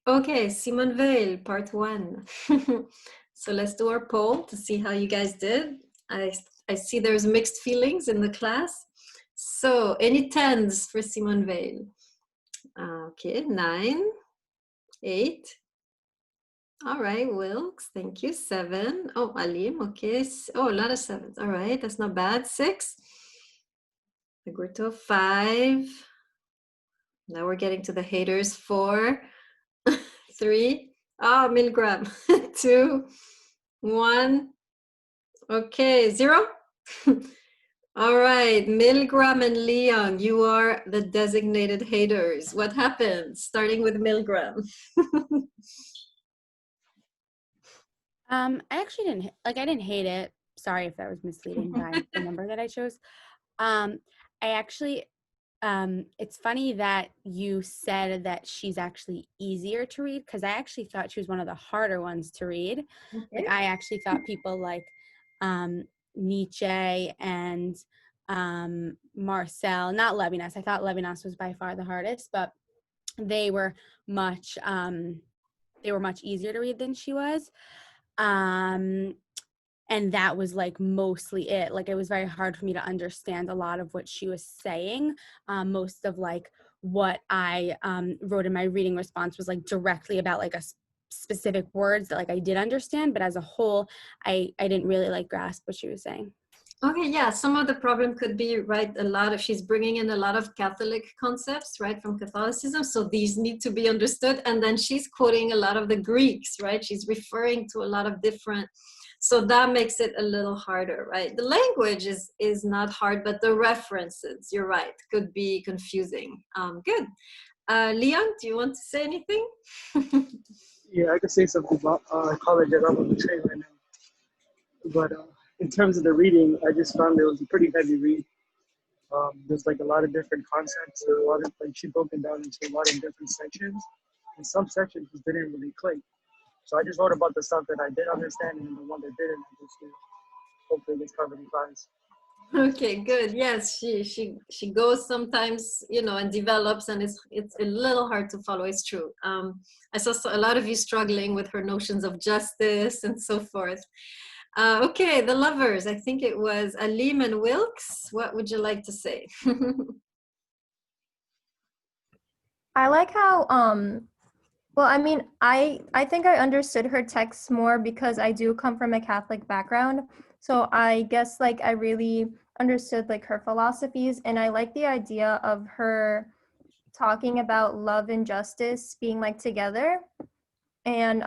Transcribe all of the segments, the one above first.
Okay, Simone Weil, part one. So let's do our poll to see how you guys did. I, I see there's mixed feelings in the class. So any tens for Simone Weil? Okay, 9, 8. All right, Wilkes, thank you. 7. Oh, Alim, okay. Oh, a lot of sevens. All right, that's not bad. 6. Agurto, 5. Now we're getting to the haters. 4. 3. Oh, Milgram. 2. 1. Okay, 0. All right, Milgram and Leon, you are the designated haters. What happened? Starting with Milgram. I actually didn't I didn't hate it. Sorry if that was misleading by the number that I chose. I actually it's funny that you said that she's actually easier to read because I actually thought she was one of the harder ones to read. Okay. I actually thought people like Nietzsche and Marcel, not Levinas. I thought Levinas was by far the hardest, but they were much easier to read than she was. And that was like mostly it. Like it was very hard for me to understand a lot of what she was saying. Most of like what I wrote in my reading response was like directly about like a specific words that like I did understand, but as a whole I didn't really like grasp what she was saying. Okay, yeah, some of the problem could be, right, she's bringing in a lot of Catholic concepts, right, from Catholicism, so these need to be understood, and then she's quoting a lot of the Greeks, right, she's referring to a lot of different, so that makes it a little harder, right? The language is not hard, but the references, you're right, could be confusing. Good. Leon, do you want to say anything? Yeah, I could say something about college that I'm on the train right now. But in terms of the reading, I just found it was a pretty heavy read. There's like a lot of different concepts, and a lot of like she broke it down into a lot of different sections, and some sections just didn't really click. So I just wrote about the stuff that I did understand, and the one that didn't, I just hopefully gets covered in class. Okay, good. Yes, she goes sometimes, you know, and develops, and it's a little hard to follow. It's true. I saw a lot of you struggling with her notions of justice and so forth. Okay, the lovers. I think it was Alim and Wilkes. What would you like to say? I like how well, I mean, I think I understood her text more because I do come from a Catholic background. So I guess like I really understood like her philosophies, and I like the idea of her talking about love and justice being like together. And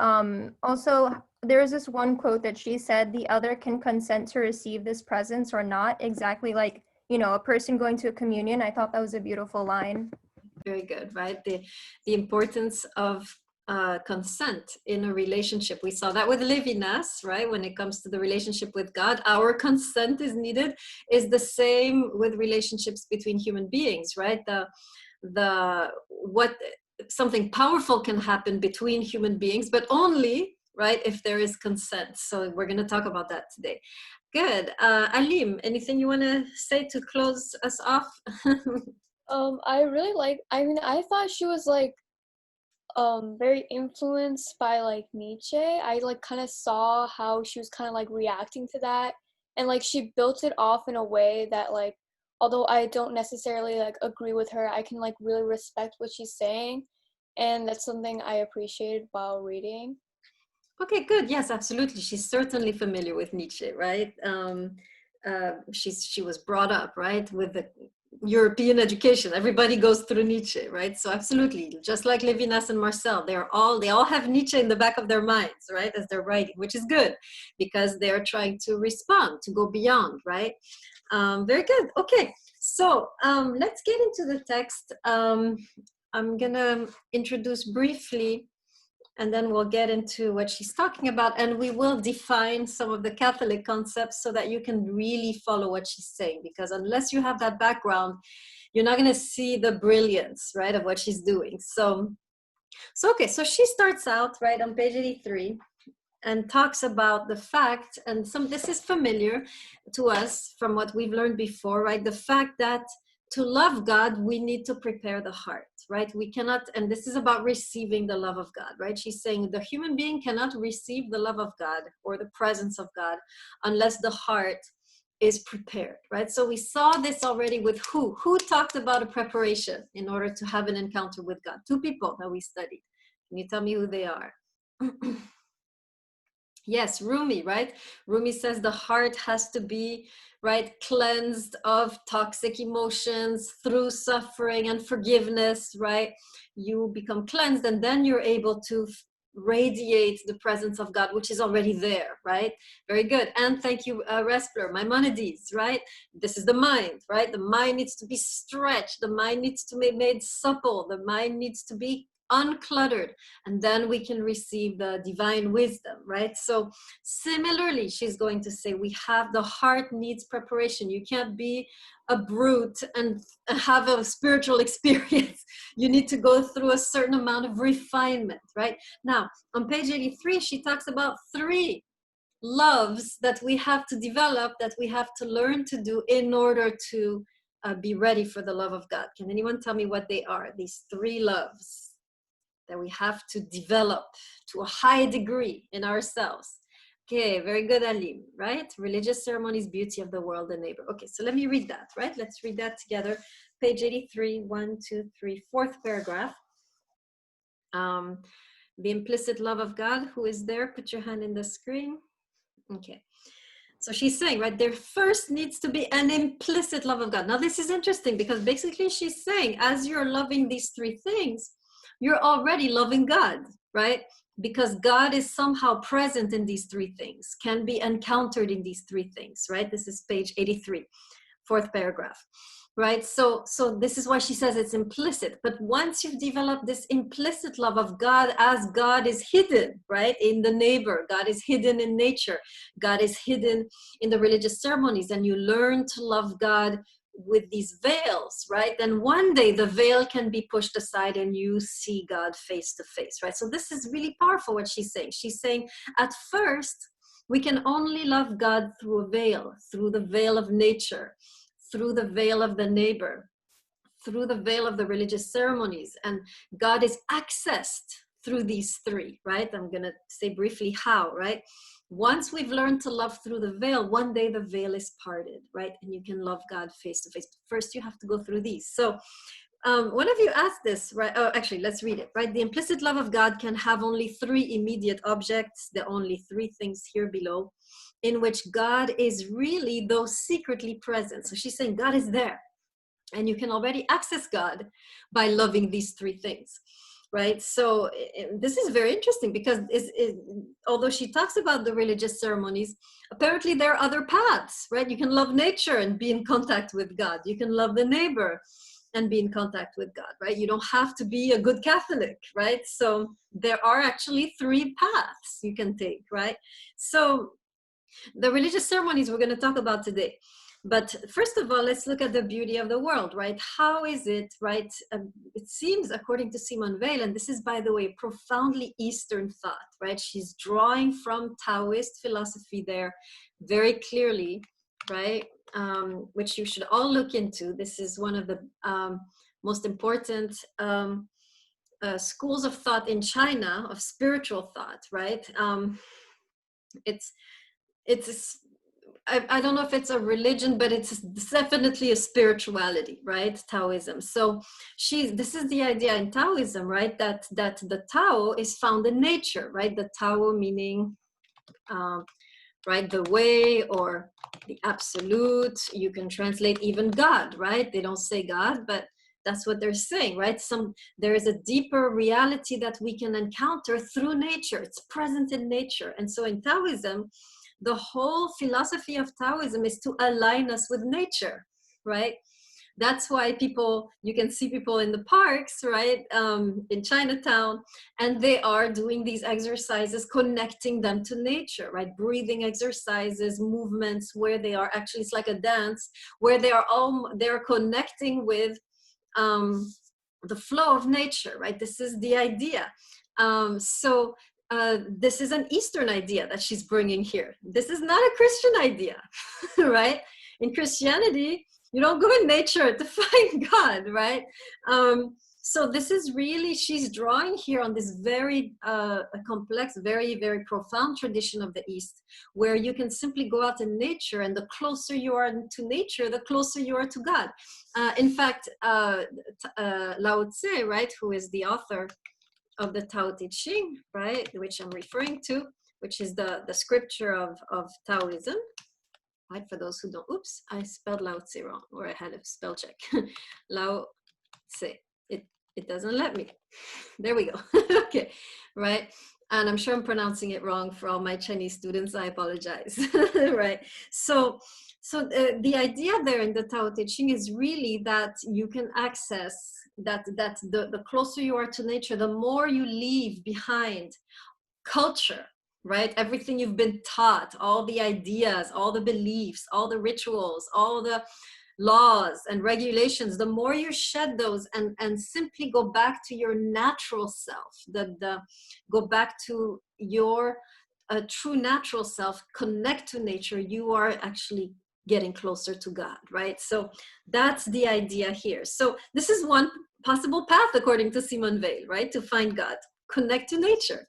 also there was this one quote that she said, the other can consent to receive this presence or not, exactly like, you know, a person going to a communion. I thought that was a beautiful line. Very good, right? The importance of consent in a relationship. We saw that with Levinas, right? When it comes to the relationship with God, our consent is needed. Is the same with relationships between human beings, right? The what something powerful can happen between human beings, but only, right, if there is consent. So we're going to talk about that today. Good. Alim, anything you want to say to close us off? I really like, I mean, I thought she was like very influenced by like Nietzsche. I like kind of saw how she was kind of like reacting to that, and like she built it off in a way that like, although I don't necessarily like agree with her, I can like really respect what she's saying, and that's something I appreciated while reading. Okay, good. Yes, absolutely. She's certainly familiar with Nietzsche, right? She was brought up, right, with the European education. Everybody goes through Nietzsche, right? So absolutely, just like Levinas and Marcel, they all have Nietzsche in the back of their minds, right, as they're writing, which is good because they're trying to respond, to go beyond, right? Very good. Okay, so let's get into the text. I'm gonna introduce briefly, and then we'll get into what she's talking about, and we will define some of the Catholic concepts so that you can really follow what she's saying, because unless you have that background, you're not going to see the brilliance, right, of what she's doing. So okay, so she starts out right on page 83 and talks about the fact, and this is familiar to us from what we've learned before, right, the fact that to love God we need to prepare the heart, right? We cannot, and this is about receiving the love of God, right? She's saying the human being cannot receive the love of God or the presence of God unless the heart is prepared, right? So we saw this already with who talked about a preparation in order to have an encounter with God. Two people that we studied. Can you tell me who they are? Yes, Rumi, right? Rumi says the heart has to be, right, cleansed of toxic emotions through suffering and forgiveness, right? You become cleansed and then you're able to radiate the presence of God, which is already there, right? Very good. And thank you, Respler, Maimonides, right? This is the mind, right? The mind needs to be stretched. The mind needs to be made supple. The mind needs to be uncluttered, and then we can receive the divine wisdom, right? So similarly, she's going to say the heart needs preparation. You can't be a brute and have a spiritual experience. You need to go through a certain amount of refinement, right? Now, on page 83, she talks about 3 loves that we have to develop, that we have to learn to do in order to be ready for the love of God. Can anyone tell me what they are, these 3 loves that we have to develop to a high degree in ourselves? Okay, very good, Alim, right? Religious ceremonies, beauty of the world and neighbor. Okay, so let me read that, right? Let's read that together. Page 83, 1, 2, 3, 4th paragraph. The implicit love of God, who is there? Put your hand in the screen. Okay. So she's saying, right, there first needs to be an implicit love of God. Now, this is interesting because basically she's saying, as you're loving these 3 things, you're already loving God, right? Because God is somehow present in these 3 things, can be encountered in these 3 things, right? This is page 83, 4th paragraph, right? So this is why she says it's implicit. But once you've developed this implicit love of God, as God is hidden, right, in the neighbor, God is hidden in nature, God is hidden in the religious ceremonies, and you learn to love God with these veils, right? Then one day the veil can be pushed aside and you see God face to face, right? So this is really powerful what she's saying. She's saying at first we can only love God through a veil, through the veil of nature, through the veil of the neighbor, through the veil of the religious ceremonies. And God is accessed through these 3, right? I'm gonna say briefly how, right? Once we've learned to love through the veil, one day the veil is parted, right? And you can love God face to face. But first, you have to go through these. So one of you asked this, right? Oh, actually, let's read it, right? The implicit love of God can have only 3 immediate objects, the only 3 things here below, in which God is really, though secretly present. So she's saying God is there. And you can already access God by loving these 3 things. Right, so this is very interesting because although she talks about the religious ceremonies, apparently there are other paths, right? You can love nature and be in contact with God. You can love the neighbor and be in contact with God, right? You don't have to be a good Catholic, right? So there are actually 3 paths you can take, right? So the religious ceremonies we're going to talk about today. But first of all, let's look at the beauty of the world, right? How is it, right? It seems, according to Simone Weil, and this is, by the way, profoundly Eastern thought, right? She's drawing from Taoist philosophy there very clearly, right? Which you should all look into. This is one of the most important schools of thought in China, of spiritual thought, right? I don't know if it's a religion, but it's definitely a spirituality, right? Taoism. So this is the idea in Taoism, right? That the Tao is found in nature, right? The Tao meaning, right, the way or the absolute. You can translate even God, right? They don't say God, but that's what they're saying, right? There is a deeper reality that we can encounter through nature. It's present in nature. And so in Taoism, the whole philosophy of Taoism is to align us with nature, right? That's why you can see people in the parks, right, in Chinatown, and they are doing these exercises, connecting them to nature, right? Breathing exercises, movements where they are actually, it's like a dance, where they're connecting with the flow of nature, right? This is the idea. This is an Eastern idea that she's bringing here. This is not a Christian idea, right? In Christianity, you don't go in nature to find God, right? So this is really, she's drawing here on this very complex, very, very profound tradition of the East, where you can simply go out in nature, and the closer you are to nature, the closer you are to God. In fact, Lao Tse, right, who is the author of the Tao Te Ching, right, which I'm referring to, which is the scripture of Taoism, right, for those who don't, oops, I spelled Lao Tse wrong, or I had a spell check. Lao Tse, it doesn't let me. There we go. Okay, right, and I'm sure I'm pronouncing it wrong for all my Chinese students. I apologize. Right, so the idea there in the Tao Te Ching is really that you can access that the closer you are to nature, the more you leave behind culture, right? Everything you've been taught, all the ideas, all the beliefs, all the rituals, all the laws and regulations, the more you shed those and simply go back to your natural self, go back to your true natural self, connect to nature, you are actually getting closer to God, right? So that's the idea here. So this is one possible path, according to Simone Weil, right? To find God, connect to nature.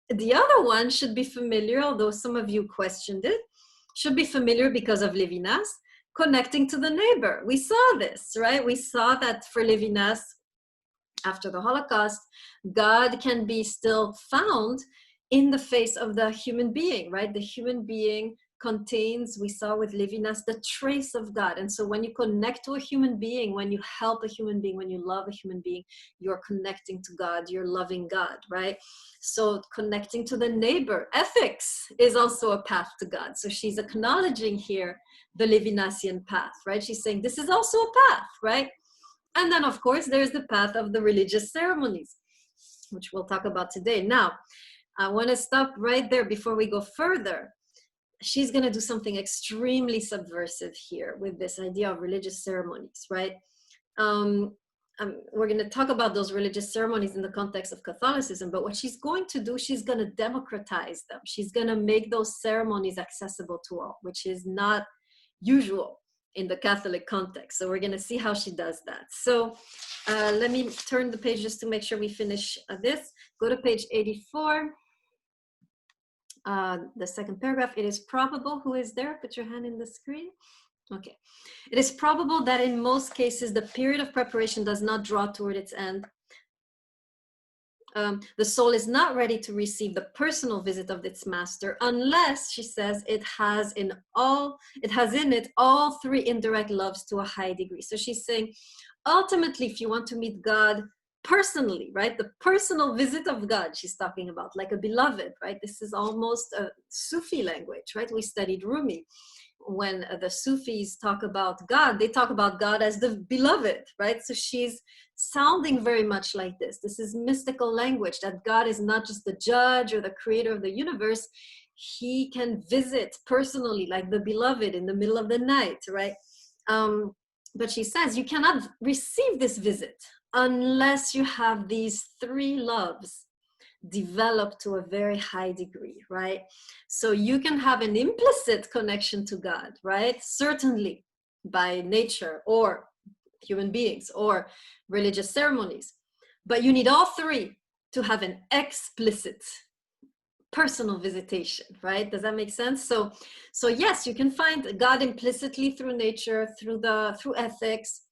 The other one should be familiar, although some of you questioned it, should be familiar because of Lévinas, connecting to the neighbor. We saw this, right? We saw that for Lévinas, after the Holocaust, God can be still found in the face of the human being, right? The human being contains, we saw with Lévinas, the trace of God. And so when you connect to a human being, when you help a human being, when you love a human being, you're connecting to God, you're loving God, right? So connecting to the neighbor, ethics is also a path to God. So she's acknowledging here the Levinasian path, right? She's saying this is also a path, right? And then of course, there's the path of the religious ceremonies, which we'll talk about today. Now, I want to stop right there before we go further. She's going to do something extremely subversive here with this idea of religious ceremonies, right? We're going to talk about those religious ceremonies in the context of Catholicism, but what she's going to do, she's going to democratize them. She's going to make those ceremonies accessible to all, which is not usual in the Catholic context. So we're going to see how she does that. So let me turn the page just to make sure we finish this. Go to page 84. The second paragraph, it is probable, who is there? Put your hand in the screen. Okay. It is probable that in most cases, the period of preparation does not draw toward its end. The soul is not ready to receive the personal visit of its master unless, she says, it has in it all three indirect loves to a high degree. So she's saying, ultimately, if you want to meet God personally, right? The personal visit of God, she's talking about, like a beloved, right? This is almost a Sufi language, right? We studied Rumi. When the Sufis talk about God, they talk about God as the beloved, right? So she's sounding very much like this. This is mystical language, that God is not just the judge or the creator of the universe. He can visit personally, like the beloved in the middle of the night, right? But she says you cannot receive this visit unless you have these three loves developed to a very high degree, right? So you can have an implicit connection to God, right? Certainly by nature or human beings or religious ceremonies, but you need all three to have an explicit personal visitation, right? Does that make sense? So yes, you can find God implicitly through nature, through ethics,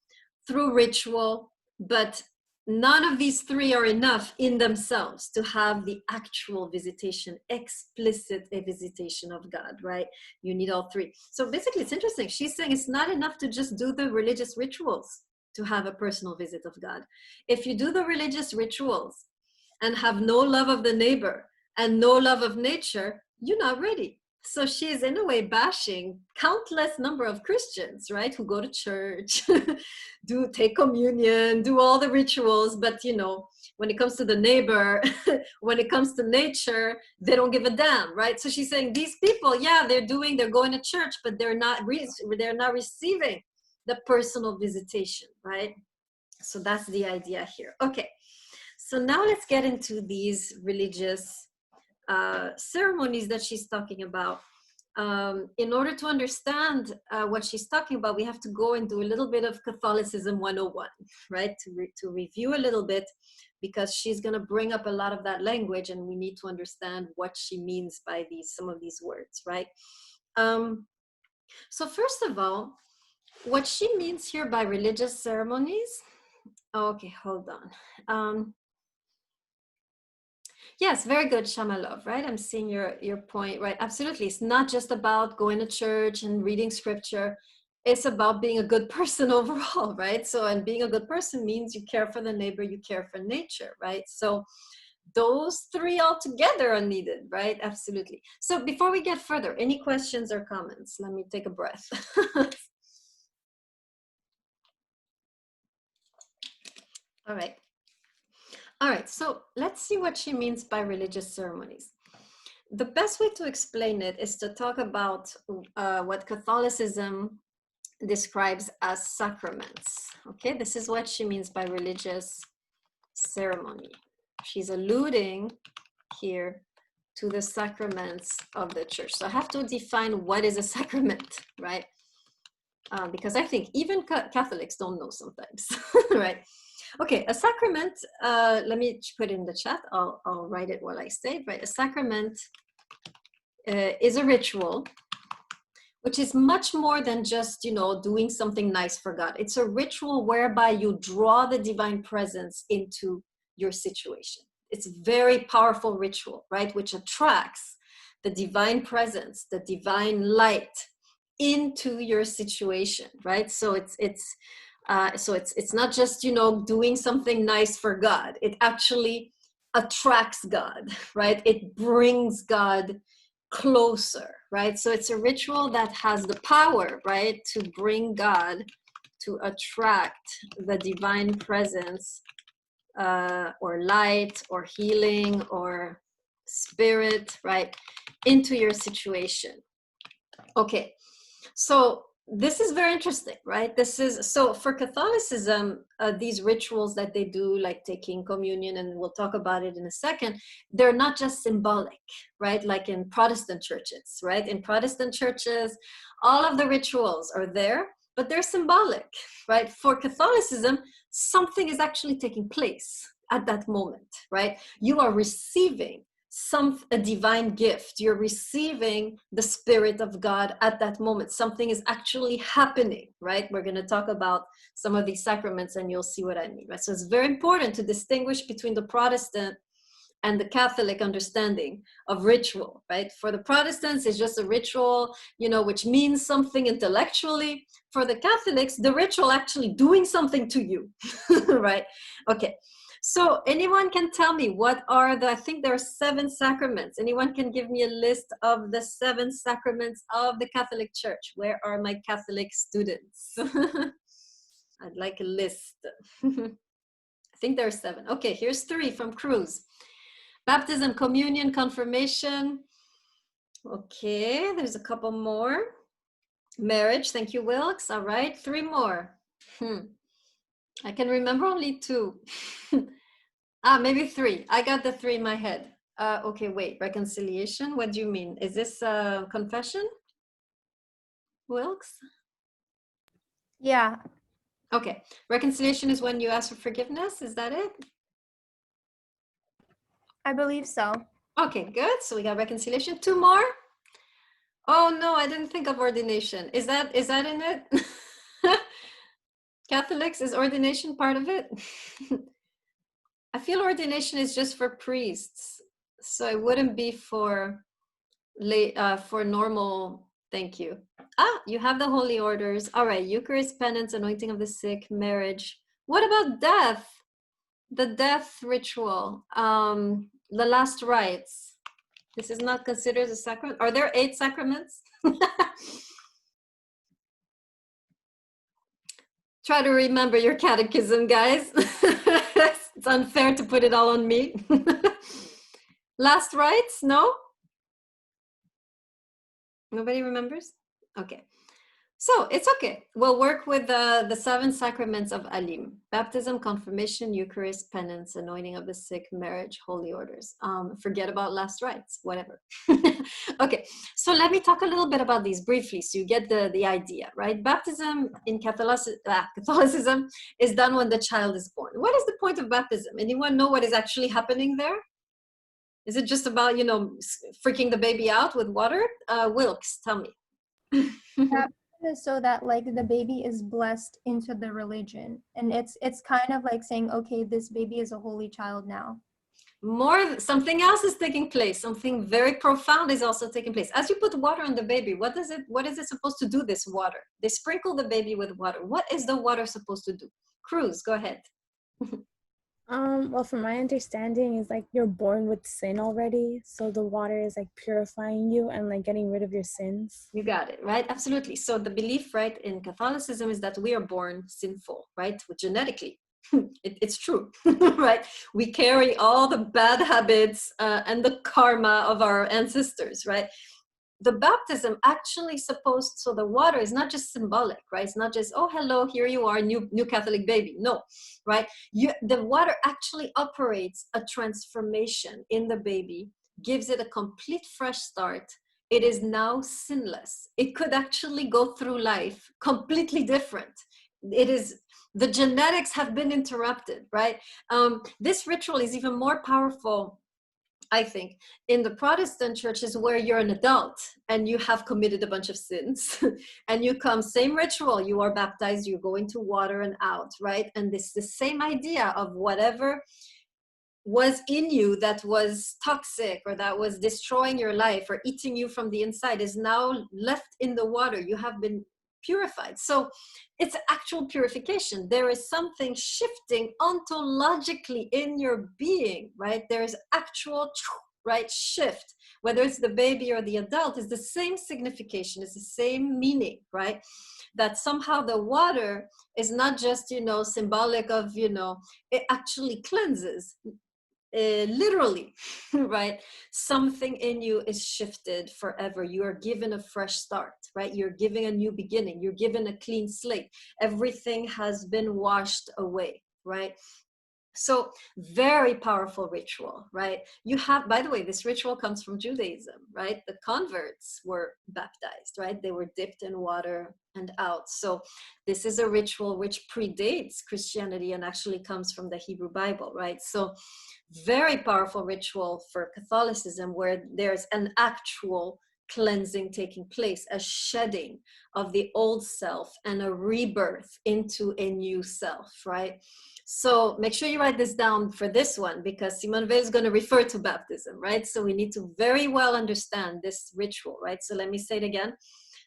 through ritual, but none of these three are enough in themselves to have the actual visitation, explicit visitation of God, right? You need all three. So basically, it's interesting. She's saying it's not enough to just do the religious rituals to have a personal visit of God. If you do the religious rituals and have no love of the neighbor and no love of nature, you're not ready. So she is in a way bashing countless number of Christians, right? Who go to church, take communion, do all the rituals. But, you know, when it comes to the neighbor, when it comes to nature, they don't give a damn, right? So she's saying these people, yeah, they're going to church, but they're not receiving the personal visitation, right? So that's the idea here. Okay. So now let's get into these religious ceremonies that she's talking about. in order to understand what she's talking about, we have to go and do a little bit of Catholicism 101, right? To review a little bit, because she's going to bring up a lot of that language, and we need to understand what she means by some of these words, right? So first of all, what she means here by religious ceremonies, okay, hold on. Yes, very good, Shamalov, right? I'm seeing your point, right? Absolutely. It's not just about going to church and reading scripture. It's about being a good person overall, right? So, and being a good person means you care for the neighbor, you care for nature, right? So those three all together are needed, right? Absolutely. So before we get further, any questions or comments? Let me take a breath. All right. All right, so let's see what she means by religious ceremonies. The best way to explain it is to talk about what Catholicism describes as sacraments. Okay, this is what she means by religious ceremony. She's alluding here to the sacraments of the church. So I have to define what is a sacrament, right? Because I think even Catholics don't know sometimes, right? Okay, a sacrament, let me put in the chat, I'll write it while I say it, right? A sacrament is a ritual, which is much more than just, doing something nice for God. It's a ritual whereby you draw the divine presence into your situation. It's a very powerful ritual, right? Which attracts the divine presence, the divine light into your situation, right? So it's not just, doing something nice for God. It actually attracts God, right? It brings God closer, right? So it's a ritual that has the power, right, to bring God, to attract the divine presence, or light, or healing, or spirit, right, into your situation. Okay, so this is very interesting, right? So for Catholicism, these rituals that they do, like taking communion, and we'll talk about it in a second, they're not just symbolic, right? Like in Protestant churches, right? In Protestant churches, all of the rituals are there, but they're symbolic, right? For Catholicism, something is actually taking place at that moment, right? You are receiving a divine gift. You're receiving the Spirit of God at that moment. Something is actually happening, right? We're going to talk about some of these sacraments and you'll see what I mean, right? So it's very important to distinguish between the Protestant and the Catholic understanding of ritual, right? For the Protestants, it's just a ritual, which means something intellectually. For the Catholics, the ritual actually doing something to you, right? Okay. So anyone can tell me I think there are 7 sacraments. Anyone can give me a list of the 7 sacraments of the Catholic Church? Where are my Catholic students? I'd like a list. I think there are 7. Okay, here's 3 from Cruz. Baptism, communion, confirmation. Okay, there's a couple more. Marriage, thank you, Wilkes. All right, 3 more. I can remember only 2. Maybe 3. I got the 3 in my head. Okay, wait, reconciliation. What do you mean? Is this confession? Wilkes? Yeah. Okay, reconciliation is when you ask for forgiveness. Is that it? I believe so. Okay, good. So we got reconciliation. 2 more. Oh no, I didn't think of ordination. Is that in it? Catholics, is ordination part of it? I feel ordination is just for priests, so it wouldn't be for normal. Thank you. You have the holy orders. All right, Eucharist, penance, anointing of the sick, marriage. What about death? The death ritual, the last rites. This is not considered a sacrament. Are there 8 sacraments? Try to remember your catechism, guys. It's unfair to put it all on me. Last rites? No? Nobody remembers? Okay. So it's okay. We'll work with the 7 sacraments of Alim: baptism, confirmation, Eucharist, penance, anointing of the sick, marriage, holy orders. Forget about last rites, whatever. Okay, so let me talk a little bit about these briefly so you get the idea, right? Baptism in Catholicism is done when the child is born. What is the point of baptism? Anyone know what is actually happening there? Is it just about, freaking the baby out with water? Wilkes, tell me. Baptism is so that like the baby is blessed into the religion, and it's kind of like saying, okay, this baby is a holy child now. Something else is taking place. Something very profound is also taking place. As you put water on the baby, what is it supposed to do, this water? They sprinkle the baby with water. What is the water supposed to do? Cruz, go ahead. Well, from my understanding is like you're born with sin already, so the water is like purifying you and like getting rid of your sins. You got it, right? Absolutely. So the belief, right, in Catholicism is that we are born sinful, right? Genetically. It's true, right? We carry all the bad habits and the karma of our ancestors, right? The baptism actually so the water is not just symbolic, right? It's not just, oh, hello, here you are, new Catholic baby. No, right? The water actually operates a transformation in the baby, gives it a complete fresh start. It is now sinless. It could actually go through life completely different. The genetics have been interrupted, right? This ritual is even more powerful, I think, in the Protestant churches where you're an adult and you have committed a bunch of sins and you come, same ritual, you are baptized, you go into water and out, right? And this the same idea of whatever was in you that was toxic or that was destroying your life or eating you from the inside is now left in the water. You have been purified. So it's actual purification. There is something shifting ontologically in your being, right? There's actual, right, shift. Whether it's the baby or the adult, is the same signification, is the same meaning, right? That somehow the water is not just, symbolic of, it actually cleanses. Literally, right? Something in you is shifted forever. You are given a fresh start, right? You're given a new beginning. You're given a clean slate. Everything has been washed away, right? So very powerful ritual, right? You have, by the way, this ritual comes from Judaism, right? The converts were baptized, right? They were dipped in water and out. So this is a ritual which predates Christianity and actually comes from the Hebrew Bible, right? So very powerful ritual for Catholicism where there's an actual cleansing taking place, a shedding of the old self and a rebirth into a new self, right? So make sure you write this down for this one because Simone Weil is going to refer to baptism, right? So we need to very well understand this ritual, right? So let me say it again.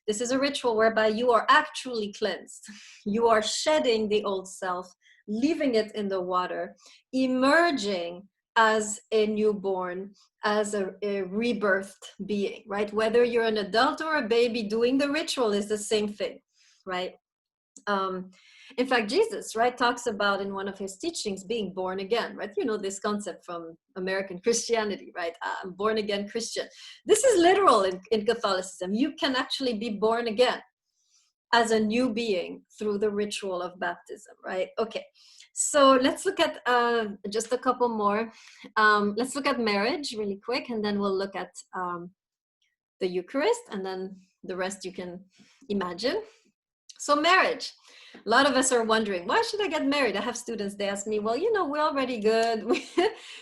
This is a ritual whereby you are actually cleansed. You are shedding the old self, leaving it in the water, emerging as a newborn, as a rebirthed being, right? Whether you're an adult or a baby, doing the ritual is the same thing, right? In fact, Jesus, right, talks about in one of his teachings being born again, right? This concept from American Christianity, right? I'm born again Christian. This is literal in Catholicism. You can actually be born again as a new being through the ritual of baptism, right? Okay, so let's look at just a couple more. Let's look at marriage really quick, and then we'll look at the Eucharist, and then the rest you can imagine. So marriage, a lot of us are wondering, why should I get married? I have students, they ask me, well, we're already good.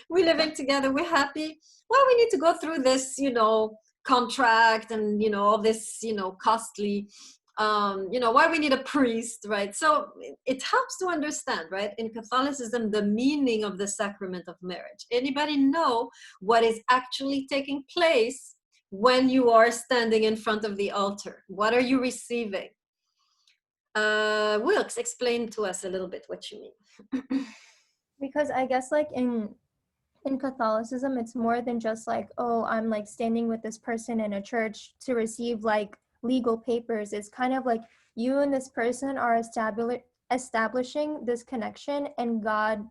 We're living together, we're happy. Why we need to go through this, contract and, all this, costly, why we need a priest, right? So it helps to understand, right? In Catholicism, the meaning of the sacrament of marriage. Anybody know what is actually taking place when you are standing in front of the altar? What are you receiving? Wilkes, explain to us a little bit what you mean. Because I guess like in Catholicism, it's more than just like, oh, I'm like standing with this person in a church to receive like legal papers. It's kind of like you and this person are establishing this connection, and God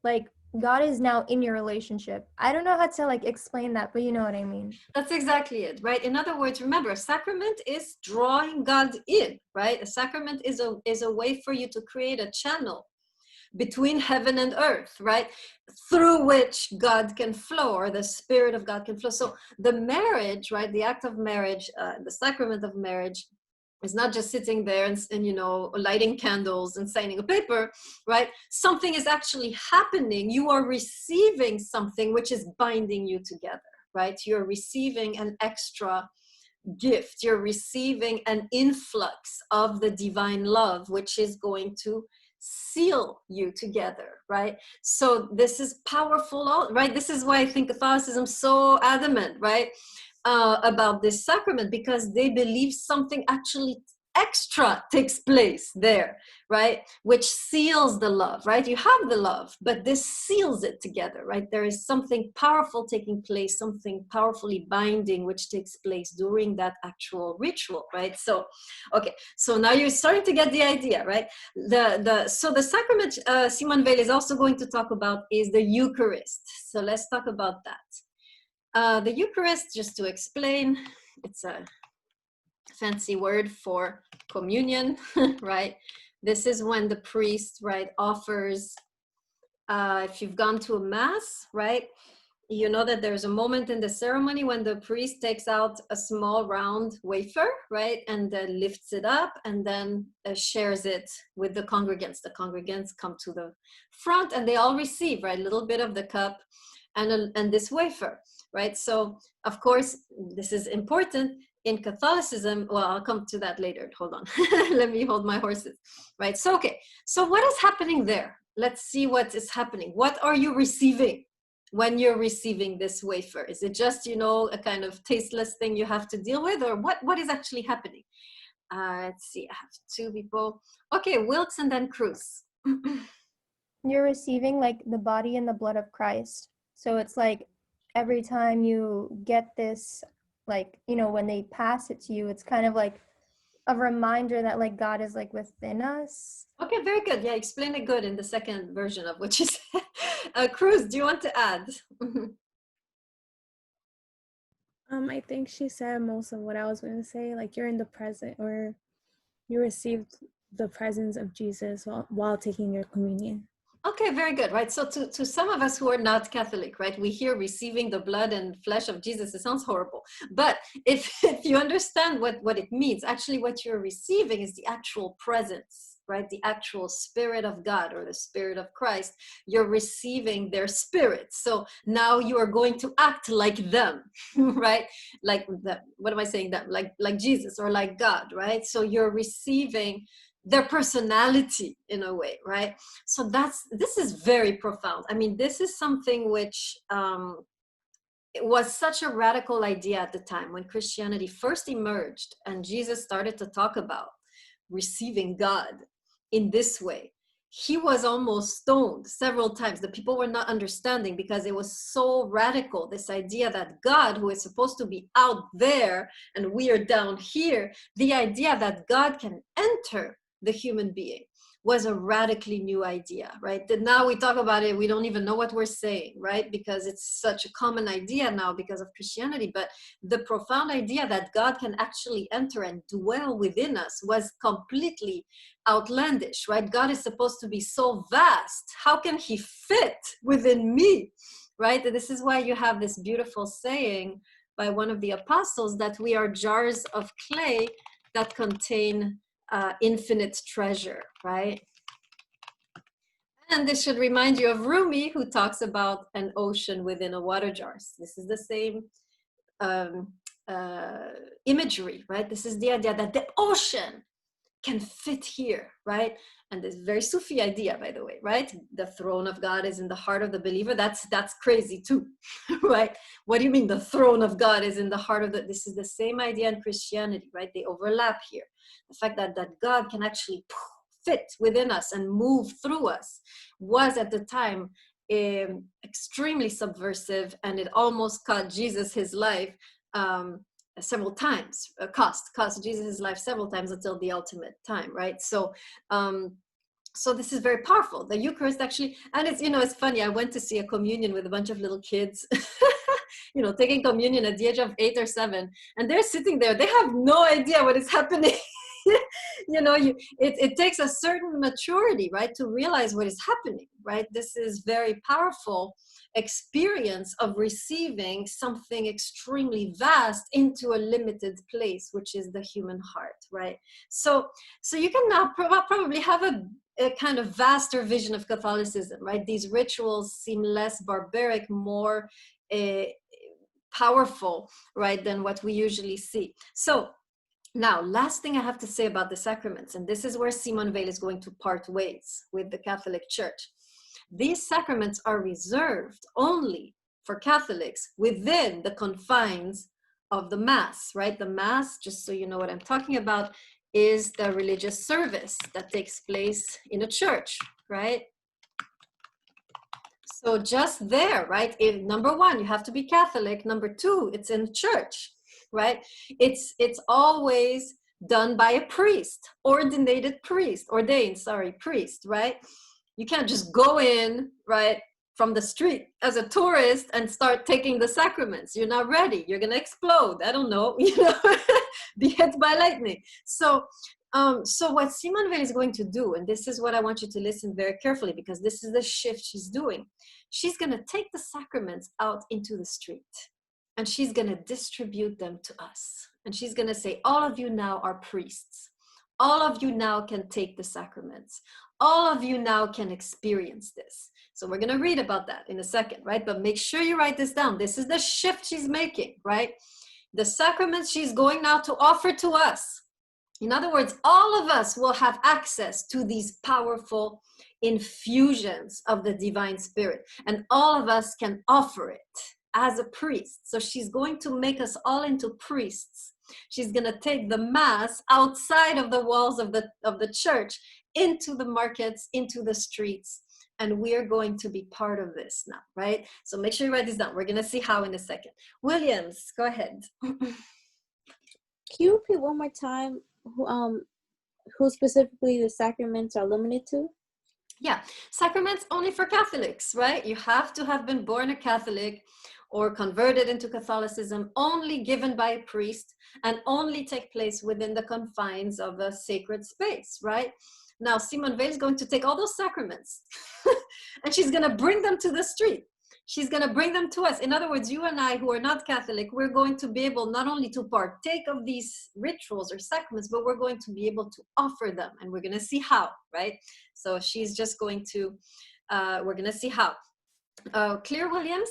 like God is now in your relationship. I don't know how to like explain that, but you know what I mean. That's exactly it, right? In other words, remember, a sacrament is drawing God in, right? A sacrament is a way for you to create a channel between heaven and earth, right? Through which God can flow, or the Spirit of God can flow. So the marriage, right? The act of marriage, the sacrament of marriage, is not just sitting there and you know, lighting candles and signing a paper, right? Something is actually happening. You are receiving something which is binding you together, right? You're receiving an extra gift. You're receiving an influx of the divine love, which is going to seal you together, right? So this is powerful, right? This is why I think Catholicism is so adamant, right, about this sacrament, because they believe something actually extra takes place there, right? Which seals the love, right? You have the love, but this seals it together, right? There is something powerful taking place, something powerfully binding, which takes place during that actual ritual, right? So, okay, so now you're starting to get the idea, right? So the sacrament Simone Weil is also going to talk about is the Eucharist. So let's talk about that. The Eucharist, just to explain, it's a fancy word for communion, right? This is when the priest, right, offers, if you've gone to a mass, right, you know that there's a moment in the ceremony when the priest takes out a small round wafer, right, and then lifts it up and then shares it with the congregants. The congregants come to the front and they all receive, right, a little bit of the cup and this wafer, right? So, of course, this is important. In Catholicism, well, I'll come to that later. Hold on. Let me hold my horses, right? So, okay. So what is happening there? Let's see what is happening. What are you receiving when you're receiving this wafer? Is it just, you know, a kind of tasteless thing you have to deal with, or what is actually happening? Let's see. I have two people. Okay, Wilkes and then Cruz. You're receiving like the body and the blood of Christ. So it's like every time you get this, like, you know, when they pass it to you, it's kind of like a reminder that like God is like within us. Okay, very good. Yeah, explain it good in the second version of what you said. Cruz, do you want to add? I think she said most of what I was going to say. Like you're in the present, or you received the presence of Jesus while taking your communion. Okay, very good, right? So to some of us who are not Catholic, right, we hear receiving the blood and flesh of Jesus. It sounds horrible. But if you understand what it means, actually what you're receiving is the actual presence, right? The actual Spirit of God or the Spirit of Christ. You're receiving their spirit. So now you are going to act like them, right? Like them. What am I saying? Them? Like Jesus or like God, right? So you're receiving their personality in a way, right? So this is very profound. I mean, this is something which it was such a radical idea at the time when Christianity first emerged and Jesus started to talk about receiving God in this way. He was almost stoned several times. The people were not understanding because it was so radical, this idea that God, who is supposed to be out there and we are down here, the idea that God can enter the human being was a radically new idea, right? That now we talk about it, we don't even know what we're saying, right? Because it's such a common idea now because of Christianity. But the profound idea that God can actually enter and dwell within us was completely outlandish, right? God is supposed to be so vast. How can he fit within me, right? This is why you have this beautiful saying by one of the apostles that we are jars of clay that contain infinite treasure, right? And this should remind you of Rumi, who talks about an ocean within a water jar. So this is the same imagery, right? This is the idea that the ocean can fit here, right? And this very Sufi idea, by the way, right? The throne of God is in the heart of the believer. That's crazy too, right? What do you mean the throne of God is in the heart of the, this is the same idea in Christianity, right? They overlap here. The fact that God can actually fit within us and move through us was at the time extremely subversive, and it almost cost Jesus his life several times, cost Jesus his life several times until the ultimate time, right? So So this is very powerful. The Eucharist actually, and it's, you know, it's funny. I went to see a communion with a bunch of little kids, you know, taking communion at the age of 8 or 7, and they're sitting there. They have no idea what is happening. You know, it takes a certain maturity, right, to realize what is happening, right? This is very powerful experience of receiving something extremely vast into a limited place, which is the human heart, right? So you can now probably have a kind of vaster vision of Catholicism, right? These rituals seem less barbaric, more powerful, right, than what we usually see. So now, last thing I have to say about the sacraments, and this is where Simone Weil is going to part ways with the Catholic Church. These sacraments are reserved only for Catholics within the confines of the Mass, right? The Mass, just so you know what I'm talking about, is the religious service that takes place in a church, right? So just there, right? If, number one, you have to be Catholic. Number two, it's in church, right? It's always done by a priest, ordained, priest, right? You can't just go in, right, from the street as a tourist and start taking the sacraments. You're not ready. You're going to explode. I don't know, you know, be hit by lightning. So what Simone Weil is going to do, and this is what I want you to listen very carefully, because this is the shift she's doing. She's going to take the sacraments out into the street, and she's going to distribute them to us. And she's going to say, all of you now are priests. All of you now can take the sacraments. All of you now can experience this. So we're going to read about that in a second, right? But make sure you write this down. This is the shift she's making, right? The sacraments she's going now to offer to us. In other words, all of us will have access to these powerful infusions of the divine spirit, and all of us can offer it as a priest. So she's going to make us all into priests. She's going to take the Mass outside of the walls of the church, into the markets, into the streets, and we're going to be part of this now, right? So make sure you write this down. We're going to see how in a second. Williams, go ahead. Can you repeat one more time who specifically the sacraments are limited to? Yeah, sacraments only for Catholics, right? You have to have been born a Catholic or converted into Catholicism, only given by a priest, and only take place within the confines of a sacred space, right? Now, Simone Weil is going to take all those sacraments and she's going to bring them to the street. She's going to bring them to us. In other words, you and I who are not Catholic, we're going to be able not only to partake of these rituals or sacraments, but we're going to be able to offer them. And we're going to see how, right? So she's just going to, we're going to see how. Claire Williams?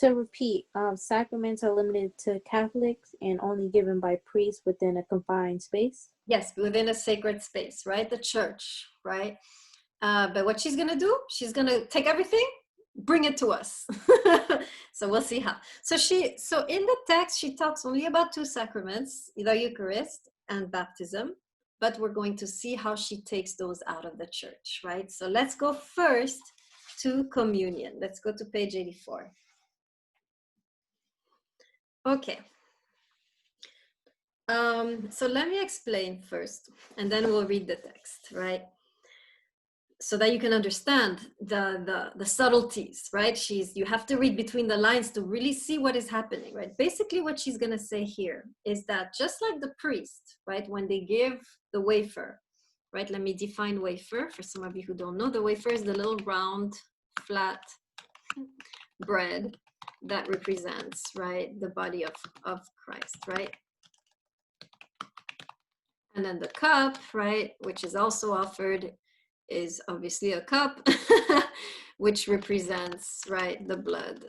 To repeat, sacraments are limited to Catholics and only given by priests within a confined space? Yes, within a sacred space, right? The church, right? But what she's going to do, she's going to take everything, bring it to us. So we'll see how. So in the text, she talks only about two sacraments, the Eucharist and baptism, but we're going to see how she takes those out of the church, right? So let's go first to communion. Let's go to page 84. Okay. So let me explain first, and then we'll read the text, right? So that you can understand the subtleties, right? You have to read between the lines to really see what is happening, right? Basically, what she's going to say here is that just like the priest, right, when they give the wafer, right? Let me define wafer for some of you who don't know. The wafer is the little round, flat bread that represents, right, the body of Christ, right? And then the cup, right, which is also offered, is obviously a cup, which represents, right, the blood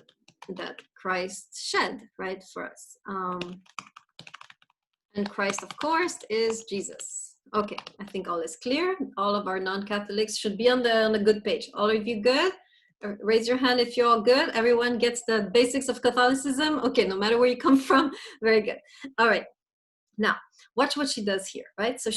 that Christ shed, right, for us. And Christ, of course, is Jesus. Okay, I think all is clear. All of our non-Catholics should be on the good page. All of you good? Raise your hand if you're all good. Everyone gets the basics of Catholicism. Okay, no matter where you come from. Very good. All right. Now, watch what she does here, right? So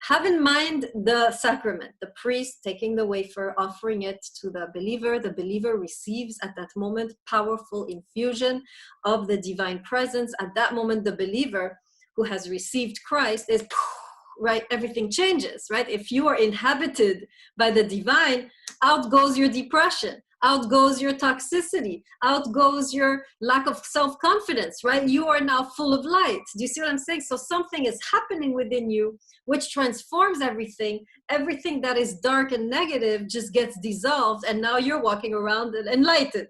have in mind the sacrament, the priest taking the wafer, offering it to the believer. The believer receives at that moment powerful infusion of the divine presence. At that moment, the believer who has received Christ is right, everything changes, right? If you are inhabited by the divine, out goes your depression, out goes your toxicity, out goes your lack of self-confidence, right? You are now full of light. Do you see what I'm saying? So something is happening within you which transforms everything. Everything that is dark and negative just gets dissolved, and now you're walking around enlightened,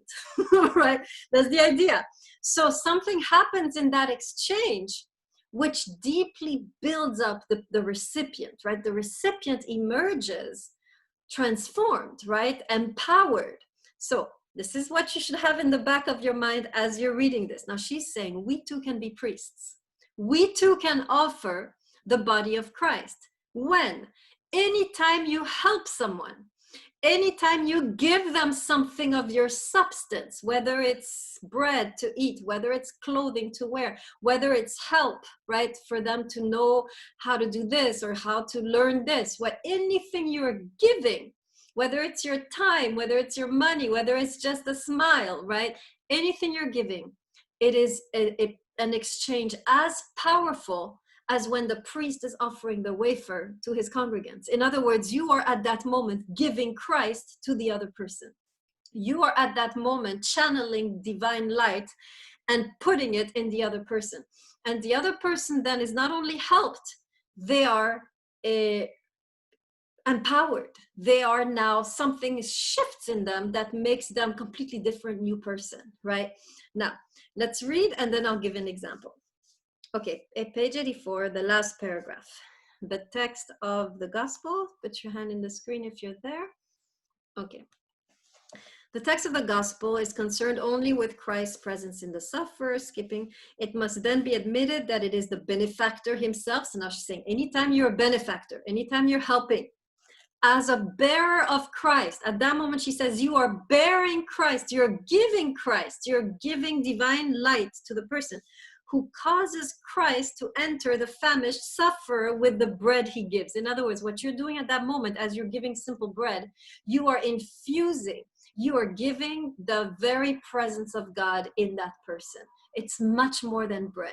right? That's the idea. So something happens in that exchange which deeply builds up the recipient, right? The recipient emerges transformed, right? Empowered. So this is what you should have in the back of your mind as you're reading this. Now she's saying we too can be priests. We too can offer the body of Christ. When? Anytime you help someone, anytime you give them something of your substance, whether it's bread to eat, whether it's clothing to wear, whether it's help, right, for them to know how to do this or how to learn this, anything you're giving, whether it's your time, whether it's your money, whether it's just a smile, right, anything you're giving, it is an exchange as powerful as when the priest is offering the wafer to his congregants. In other words, you are at that moment giving Christ to the other person. You are at that moment channeling divine light and putting it in the other person. And the other person then is not only helped, they are empowered. They are now, something shifts in them that makes them completely different new person, right? Now, let's read and then I'll give an example. Okay, page 84, the last paragraph. The text of the gospel, put your hand in the screen if you're there. Okay. The text of the gospel is concerned only with Christ's presence in the sufferer, skipping. It must then be admitted that it is the benefactor himself. So now she's saying, anytime you're a benefactor, anytime you're helping, as a bearer of Christ, at that moment she says, you are bearing Christ, you're giving Christ, you're giving divine light to the person who causes Christ to enter the famished sufferer with the bread he gives. In other words, what you're doing at that moment, as you're giving simple bread, you are infusing, you are giving the very presence of God in that person. It's much more than bread.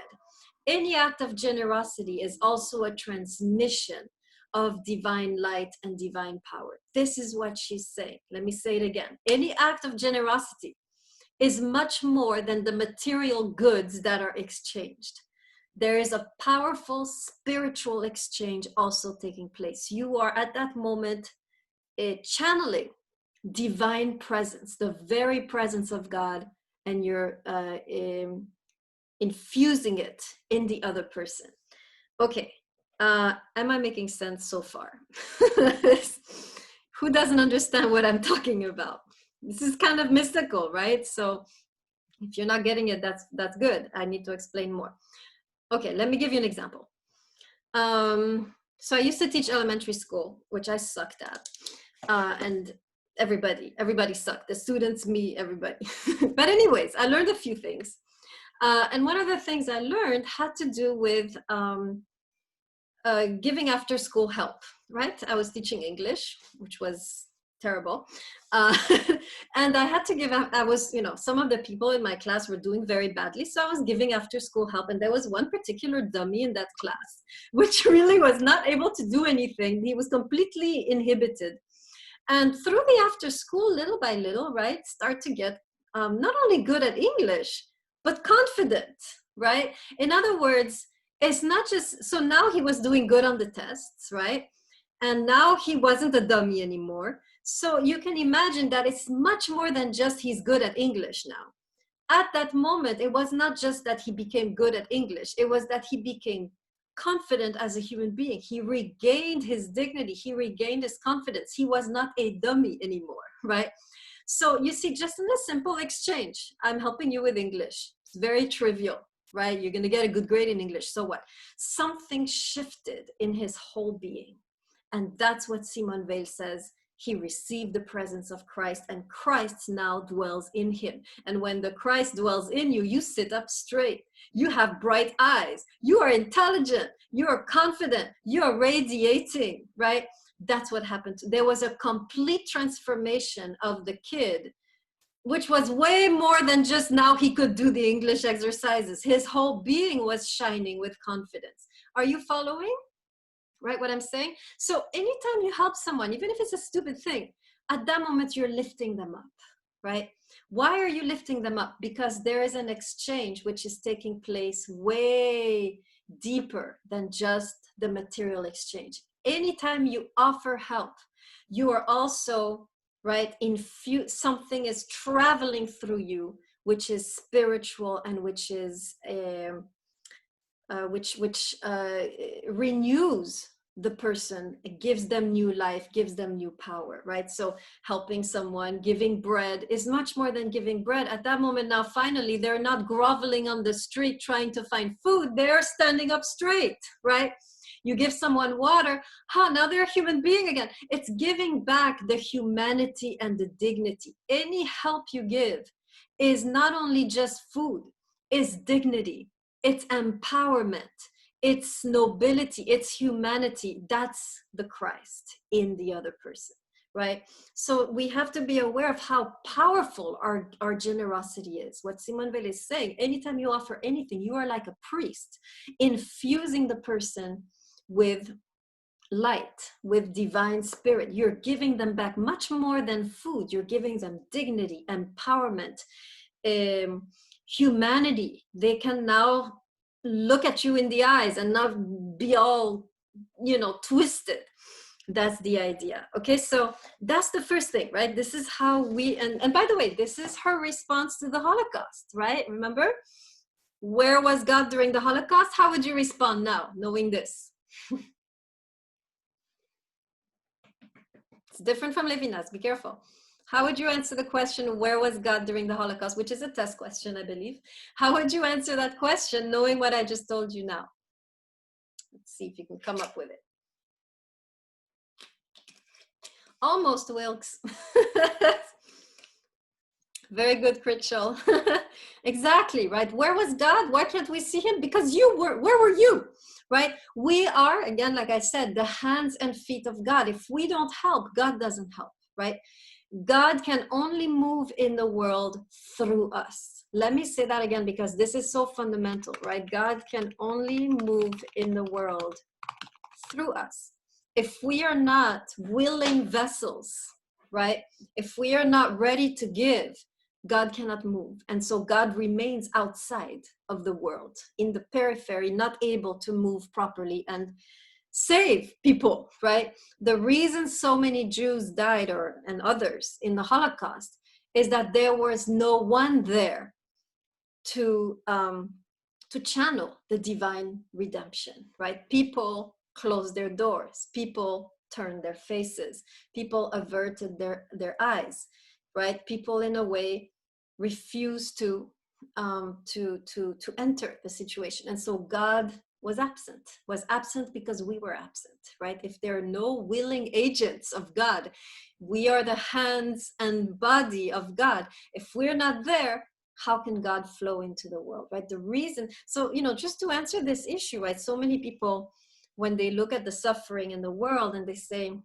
Any act of generosity is also a transmission of divine light and divine power. This is what she's saying. Let me say it again. Any act of generosity is much more than the material goods that are exchanged. There is a powerful spiritual exchange also taking place. You are at that moment channeling divine presence, the very presence of God, and you're infusing it in the other person. Okay, am I making sense so far? Who doesn't understand what I'm talking about? This is kind of mystical, right? So if you're not getting it, that's good. I need to explain more. Okay, let me give you an example. So I used to teach elementary school, which I sucked at. And everybody sucked. The students, me, everybody. But anyways, I learned a few things. And one of the things I learned had to do with giving after school help, right? I was teaching English, which was terrible. And I had to give, some of the people in my class were doing very badly. So I was giving after school help. And there was one particular dummy in that class, which really was not able to do anything. He was completely inhibited. And through the after school, little by little, right, start to get not only good at English, but confident, right? In other words, it's not just, so now he was doing good on the tests, right? And now he wasn't a dummy anymore. So you can imagine that it's much more than just he's good at English now. At that moment, it was not just that he became good at English. It was that he became confident as a human being. He regained his dignity. He regained his confidence. He was not a dummy anymore, right? So you see, just in a simple exchange, I'm helping you with English. It's very trivial, right? You're going to get a good grade in English. So what? Something shifted in his whole being. And that's what Simone Weil says. He received the presence of Christ, and Christ now dwells in him. And when the Christ dwells in you, you sit up straight. You have bright eyes. You are intelligent. You are confident. You are radiating, right? That's what happened. There was a complete transformation of the kid, which was way more than just now he could do the English exercises. His whole being was shining with confidence. Are you following? right? What I'm saying? So anytime you help someone, even if it's a stupid thing, at that moment you're lifting them up, right? Why are you lifting them up? Because there is an exchange which is taking place way deeper than just the material exchange. Anytime you offer help, you are also, right, something is traveling through you, which is spiritual and which is which renews the person, it gives them new life, gives them new power, right? So helping someone, giving bread is much more than giving bread. At that moment now, finally, they're not groveling on the street trying to find food. They're standing up straight, right? You give someone water, now they're a human being again. It's giving back the humanity and the dignity. Any help you give is not only just food, it's dignity, it's empowerment, it's nobility, it's humanity. That's the Christ in the other person, right? So we have to be aware of how powerful our generosity is. What Simone Weil is saying, anytime you offer anything, you are like a priest, infusing the person with light, with divine spirit. You're giving them back much more than food. You're giving them dignity, empowerment, humanity. They can now look at you in the eyes and not be all, twisted. That's the idea. Okay, so that's the first thing, right? This is how we, and by the way, this is her response to the Holocaust, right? Remember, where was God during the Holocaust? How would you respond now, knowing this? It's different from Levinas, be careful. How would you answer the question, where was God during the Holocaust, which is a test question, I believe. How would you answer that question, knowing what I just told you now? Let's see if you can come up with it. Almost, Wilkes. Very good, Critchell. Exactly, right? Where was God? Why can't we see him? Because you were, where were you? Right? We are, again, like I said, the hands and feet of God. If we don't help, God doesn't help, right? God can only move in the world through us. Let me say that again, because this is so fundamental, right? God can only move in the world through us. If we are not willing vessels, right? If we are not ready to give, God cannot move. And so God remains outside of the world, in the periphery, not able to move properly and save people, right? The reason so many Jews died, and others in the Holocaust, is that there was no one there to channel the divine redemption, right? People closed their doors, people turned their faces, people averted their eyes, right? People in a way refused to enter the situation. And so God was absent because we were absent, right? If there are no willing agents of God, we are the hands and body of God. If we're not there, how can God flow into the world, right? The reason, so, just to answer this issue, right? So many people, when they look at the suffering in the world and they say,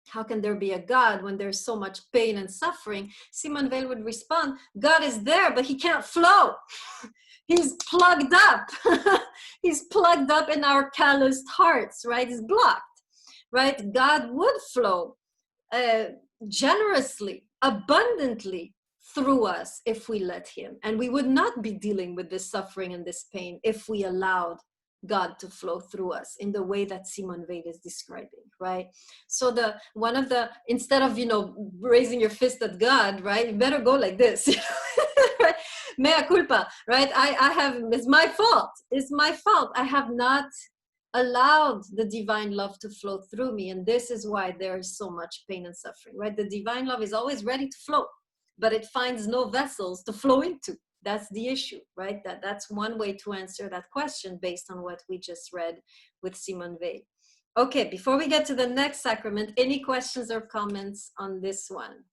how can there be a God when there's so much pain and suffering? Simone Weil would respond, God is there, but he can't flow. He's plugged up. He's plugged up in our calloused hearts, right? He's blocked, right? God would flow generously, abundantly through us if we let him. And we would not be dealing with this suffering and this pain if we allowed God to flow through us in the way that Simone Weil is describing, right? So instead of, raising your fist at God, right? You better go like this, right? Mea culpa, right? It's my fault. It's my fault. I have not allowed the divine love to flow through me. And this is why there is so much pain and suffering, right? The divine love is always ready to flow, but it finds no vessels to flow into. That's the issue, right? That's one way to answer that question based on what we just read with Simone Weil. Okay, before we get to the next sacrament, any questions or comments on this one?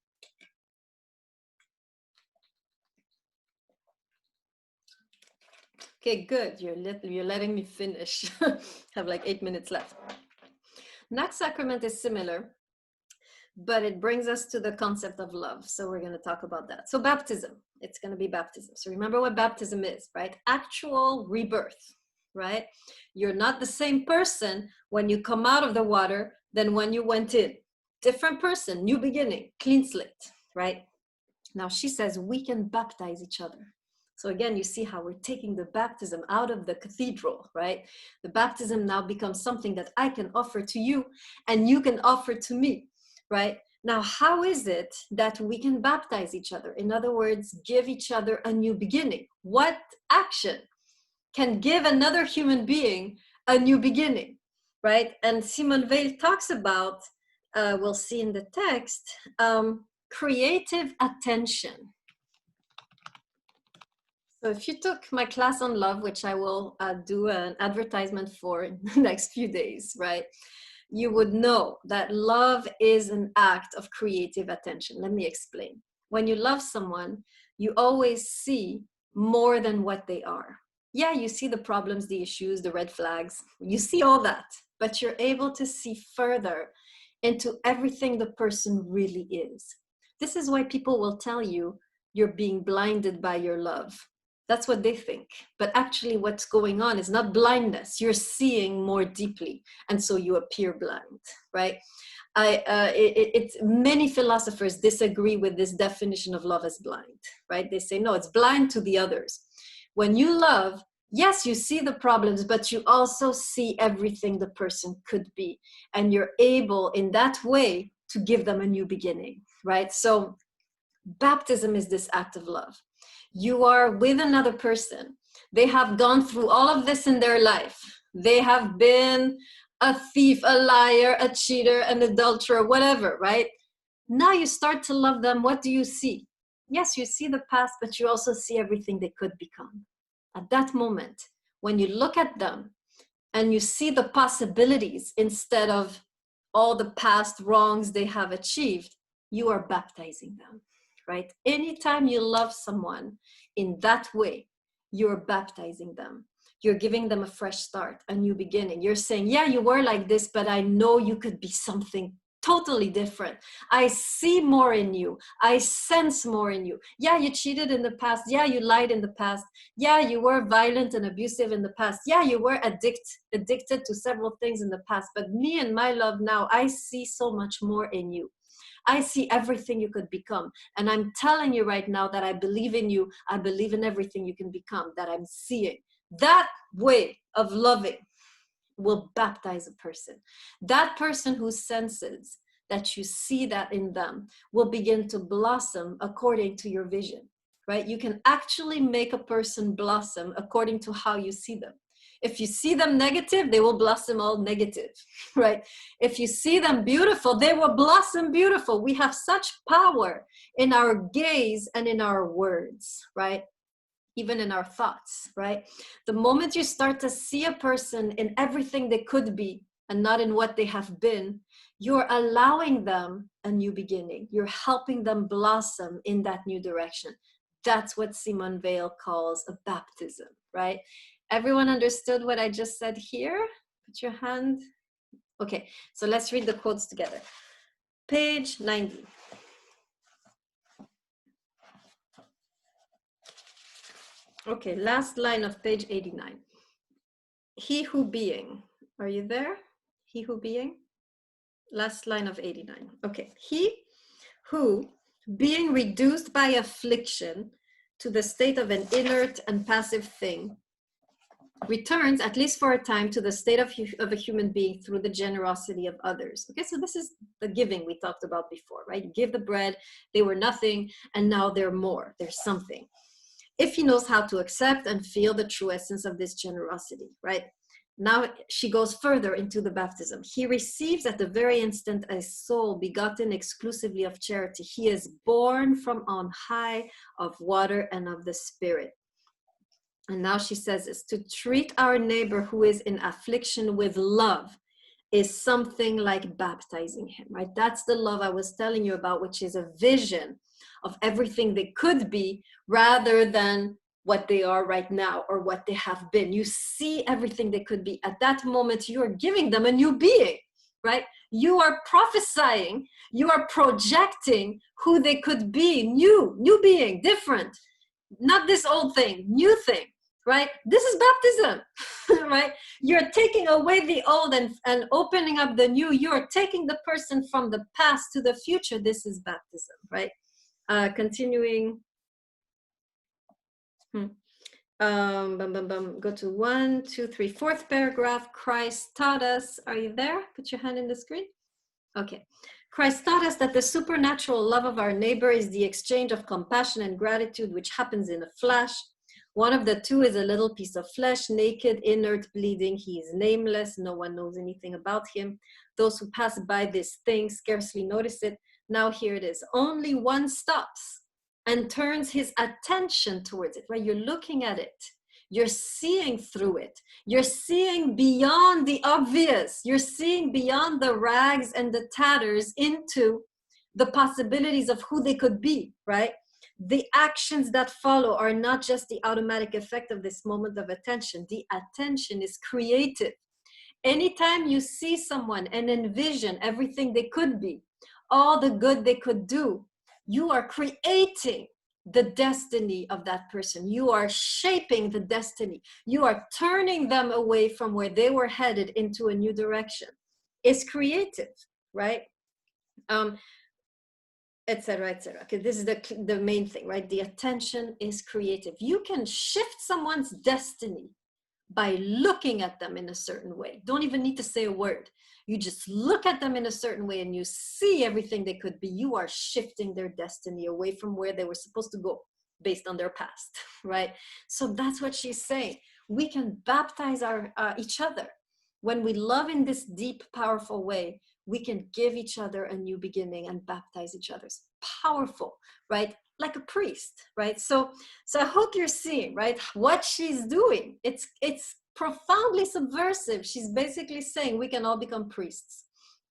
Okay, good. You're letting me finish. Have like 8 minutes left. Next sacrament is similar, but it brings us to the concept of love. So we're going to talk about that. So baptism, it's going to be baptism. So remember what baptism is, right? Actual rebirth, right? You're not the same person when you come out of the water than when you went in. Different person, new beginning, clean slate, right? Now she says we can baptize each other. So again, you see how we're taking the baptism out of the cathedral, right? The baptism now becomes something that I can offer to you and you can offer to me, right? Now, how is it that we can baptize each other? In other words, give each other a new beginning. What action can give another human being a new beginning, right? And Simone Weil talks about, we'll see in the text, creative attention. So if you took my class on love, which I will do an advertisement for in the next few days, right? You would know that love is an act of creative attention. Let me explain. When you love someone, you always see more than what they are. Yeah, you see the problems, the issues, the red flags. You see all that, but you're able to see further into everything the person really is. This is why people will tell you you're being blinded by your love. That's what they think. But actually what's going on is not blindness. You're seeing more deeply. And so you appear blind, right? Many philosophers disagree with this definition of love as blind, right? They say, no, it's blind to the others. When you love, yes, you see the problems, but you also see everything the person could be. And you're able in that way to give them a new beginning, right? So baptism is this act of love. You are with another person. They have gone through all of this in their life. They have been a thief, a liar, a cheater, an adulterer, whatever, right? Now you start to love them. What do you see? Yes, you see the past, but you also see everything they could become. At that moment, when you look at them and you see the possibilities instead of all the past wrongs they have achieved, you are baptizing them. Right? Anytime you love someone in that way, you're baptizing them. You're giving them a fresh start, a new beginning. You're saying, yeah, you were like this, but I know you could be something totally different. I see more in you. I sense more in you. Yeah, you cheated in the past. Yeah, you lied in the past. Yeah, you were violent and abusive in the past. Yeah, you were addicted to several things in the past. But me and my love now, I see so much more in you. I see everything you could become. And I'm telling you right now that I believe in you. I believe in everything you can become, that I'm seeing. That way of loving will baptize a person. That person who senses that you see that in them will begin to blossom according to your vision, right? You can actually make a person blossom according to how you see them. If you see them negative, they will blossom all negative, right? If you see them beautiful, they will blossom beautiful. We have such power in our gaze and in our words, right? Even in our thoughts, right? The moment you start to see a person in everything they could be and not in what they have been, you're allowing them a new beginning. You're helping them blossom in that new direction. That's what Simone Weil calls a baptism, right? Everyone understood what I just said here? Put your hand. Okay, so let's read the quotes together. Page 90. Okay, last line of page 89. He who being, are you there? He who being? Last line of 89. Okay, he who being reduced by affliction to the state of an inert and passive thing, returns, at least for a time, to the state of a human being through the generosity of others. Okay, so this is the giving we talked about before, right? You give the bread, they were nothing, and now they're more, there's something. If he knows how to accept and feel the true essence of this generosity, right? Now she goes further into the baptism. He receives at the very instant a soul begotten exclusively of charity. He is born from on high of water and of the Spirit. And now she says is to treat our neighbor who is in affliction with love is something like baptizing him, right? That's the love I was telling you about, which is a vision of everything they could be rather than what they are right now or what they have been. You see everything they could be. At that moment, you are giving them a new being, right? You are prophesying, you are projecting who they could be, new being, different. Not this old thing, new thing, right? This is baptism, right? You're taking away the old and opening up the new. You're taking the person from the past to the future. This is baptism, right? Continuing. Go to 1, 2, 3, fourth paragraph. Christ taught us. Are you there? Put your hand in the screen. Okay. Christ taught us that the supernatural love of our neighbor is the exchange of compassion and gratitude, which happens in a flash. One of the two is a little piece of flesh, naked, inert, bleeding. He is nameless. No one knows anything about him. Those who pass by this thing scarcely notice it. Now here it is. Only one stops and turns his attention towards it, right? You're looking at it. You're seeing through it. You're seeing beyond the obvious. You're seeing beyond the rags and the tatters into the possibilities of who they could be, right? The actions that follow are not just the automatic effect of this moment of attention. The attention is creative. Anytime you see someone and envision everything they could be, all the good they could do, you are creating the destiny of that person. You are shaping the destiny. You are turning them away from where they were headed into a new direction. It's creative, right? Etc. etc. Okay, this is the main thing, right? The attention is creative. You can shift someone's destiny by looking at them in a certain way. Don't even need to say a word. You just look at them in a certain way and you see everything they could be. You are shifting their destiny away from where they were supposed to go based on their past, right? So that's what she's saying. We can baptize each other. When we love in this deep, powerful way, we can give each other a new beginning and baptize each other. It's powerful, right? Like a priest, right? So I hope you're seeing, right, what she's doing. It's profoundly subversive. She's basically saying we can all become priests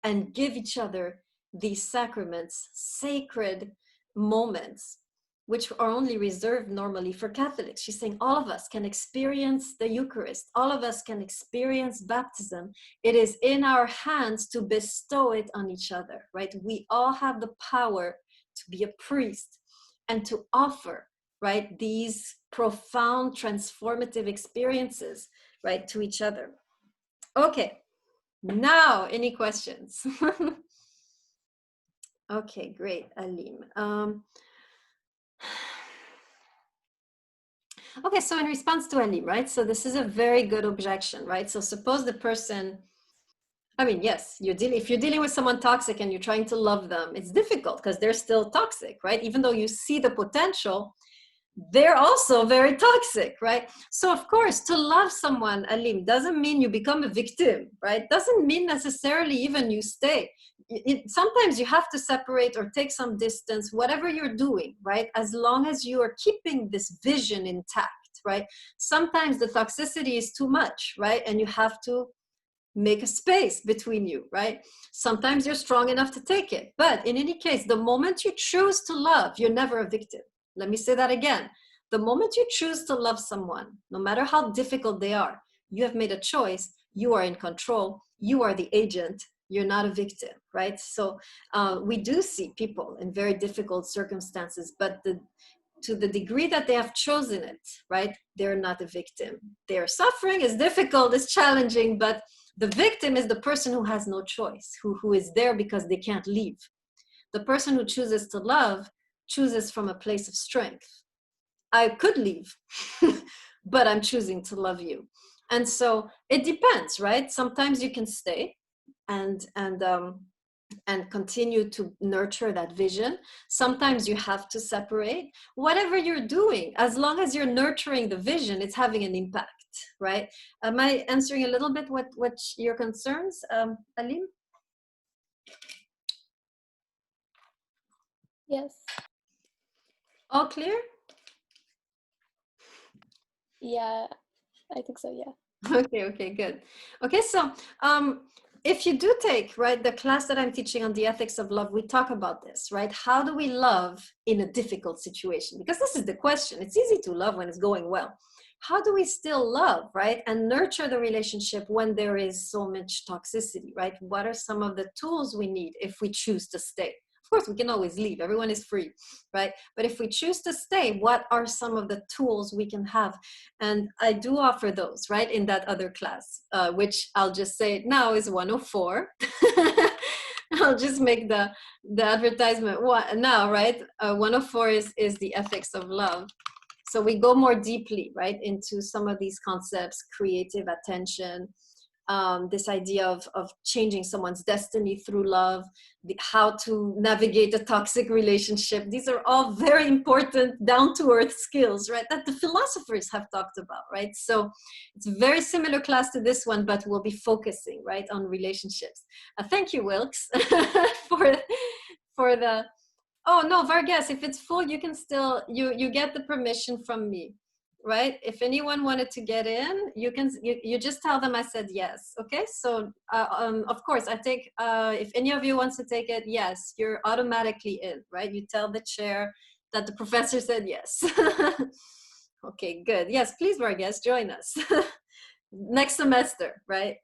and give each other these sacraments, sacred moments, which are only reserved normally for Catholics. She's saying all of us can experience the Eucharist. All of us can experience baptism. It is in our hands to bestow it on each other, right? We all have the power to be a priest and to offer, right, these profound transformative experiences, right, to each other. Okay, now any questions? Okay, great, Alim. Okay, so in response to Alim, right, so this is a very good objection, right? So suppose the person, I mean, yes, if you're dealing with someone toxic and you're trying to love them, it's difficult because they're still toxic, right? Even though you see the potential, they're also very toxic, right? So of course, to love someone, Alim, doesn't mean you become a victim, right? Doesn't mean necessarily even you stay. Sometimes you have to separate or take some distance, whatever you're doing, right? As long as you are keeping this vision intact, right? Sometimes the toxicity is too much, right? And you have to make a space between you, right? Sometimes you're strong enough to take it. But in any case, the moment you choose to love, you're never a victim. Let me say that again. The moment you choose to love someone, no matter how difficult they are, you have made a choice. You are in control. You are the agent. You're not a victim, right? So we do see people in very difficult circumstances, but to the degree that they have chosen it, right, they're not a victim. Their suffering is difficult, it's challenging, but the victim is the person who has no choice, who is there because they can't leave. The person who chooses to love chooses from a place of strength. I could leave, but I'm choosing to love you. And so it depends, right? Sometimes you can stay and continue to nurture that vision. Sometimes you have to separate. Whatever you're doing, as long as you're nurturing the vision, it's having an impact, right? Am I answering a little bit what your concerns, Alim? Yes. All clear? Yeah, I think so, yeah. Okay, good. Okay, so if you do take, right, the class that I'm teaching on the ethics of love, we talk about this, right? How do we love in a difficult situation? Because this is the question. It's easy to love when it's going well. How do we still love, right? And nurture the relationship when there is so much toxicity, right? What are some of the tools we need if we choose to stay? Of course, we can always leave. Everyone is free, right? But if we choose to stay, what are some of the tools we can have? And I do offer those, right, in that other class, which I'll just say now is 104. I'll just make the advertisement now, right? 104 is the ethics of love. So we go more deeply, right, into some of these concepts: creative attention, this idea of changing someone's destiny through love, how to navigate a toxic relationship. These are all very important down-to-earth skills, right, that the philosophers have talked about, right? So it's a very similar class to this one, but we'll be focusing, right, on relationships. Thank you, Wilkes, for the, oh no, Vargas, if it's full, you can still, you get the permission from me. Right? If anyone wanted to get in, you just tell them I said yes. Okay. So of course I take, if any of you wants to take it, yes, you're automatically in, right? You tell the chair that the professor said yes. Okay, good. Yes, please, Vargas, join us next semester, right?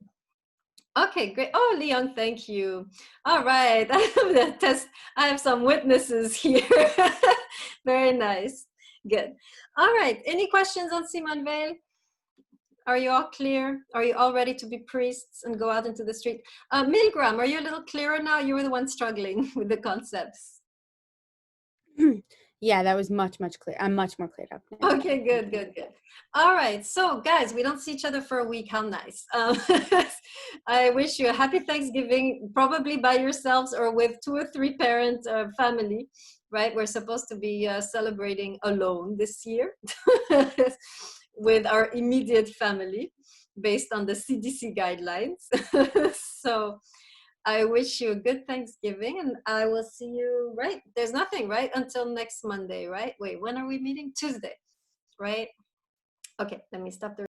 Okay, great. Oh, Leon, thank you. All right. I have some witnesses here. Very nice. Good. All right. Any questions on Simone Weil? Are you all clear? Are you all ready to be priests and go out into the street? Milgram, are you a little clearer now? You were the one struggling with the concepts. Yeah, that was much clearer. I'm much more cleared up now. Okay, good. All right. So, guys, we don't see each other for a week. How nice. I wish you a happy Thanksgiving, probably by yourselves or with 2 or 3 parent family. Right, we're supposed to be celebrating alone this year with our immediate family based on the CDC guidelines. So I wish you a good Thanksgiving, and I will see you, right? There's nothing, right? Until next Monday, right? Wait, when are we meeting? Tuesday, right? Okay, let me stop the